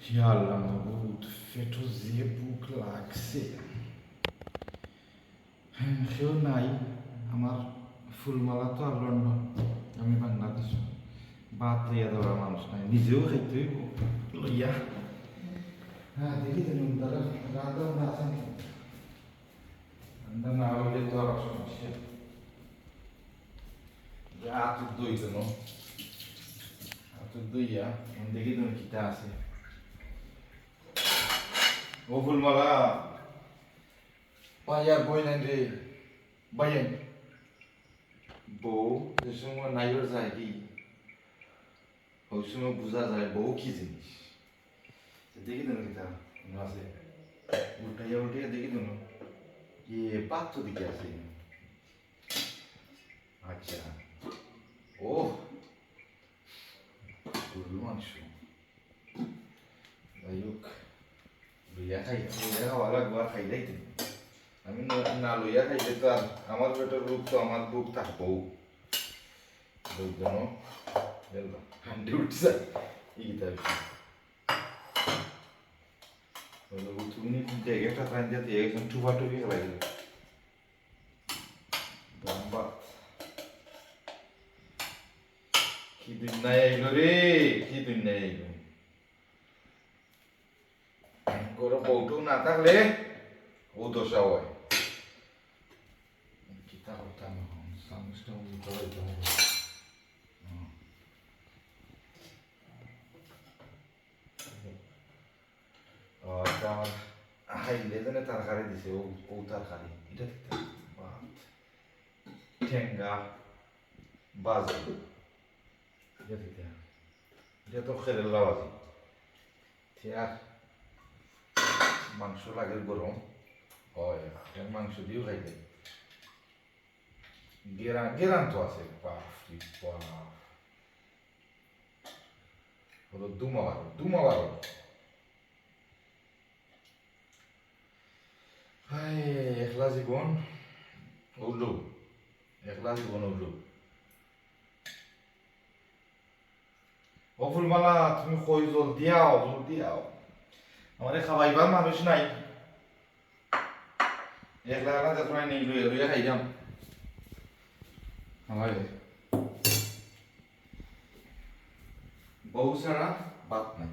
ইয়াল্লা মাবুদ পেটও যে বুক লাগছে সেও নাই আমার ফুলমালা তো আর লন্ডন আমি বাংলাদেশ বাদ লইয়া দেওয়ার মানুষ নাই নিজেও খাইতে হইব লইয়া হ্যাঁ দেখি তো তারা রান্দাও না আছেন রান্না না হইলে তো আর সমস্যা আতুর দই তো আতুর দইয়া দেখি তুমি কিটা আছে ও ফুলমালা পাইয়ার বই নাই রে বাইন বউ যে সময় নাইবার যায় কি ওই সময় বোঝা যায় বউ কি জিনিস দেখি দেন কিতা আছে উল্টাইয়া দেখি দেন ইয়ে পাত্র দিকে আছে আচ্ছা ও গরুর মাংস যাই হোক লইয়া খাওয়া লাগবো আর খাইলেই তো আমি না লইয়া খাইলে তো আর আমার পেটের রোগ তো আমার বুক থাকবো হান্ডি উঠছে ইটা তুমি জায়গাটা টান যাতে একজন টুপা টুপি খেলাই গেল কি দিন নাই আইলো রে কি দিন নাই আইলো গরম বউটু না থাকলে ও দশা হয় কিতা করতাম সামসটা উল্টো হইতে হবে আমার হাইলে জানে তরকারি দিছে ও তরকারি এটা দেখতে ঠেঙ্গা বাজে এটা দেখতে এটা তো খেরেলা বাজি আর মাংস লাগে গরম হয় মাংস দিয়েও খাইতে গেরান তো আছে হলো দুমাবার একলা জীবন উল্লু একলা জীবন উল্লু ও ফুলমালা তুমি কই জলদি আও আমারে খাওয়াইবার মানুষ নাই একলা একলা যত নেই লইয়া খাই যাম হয় বউ ছাড়া বাত নাই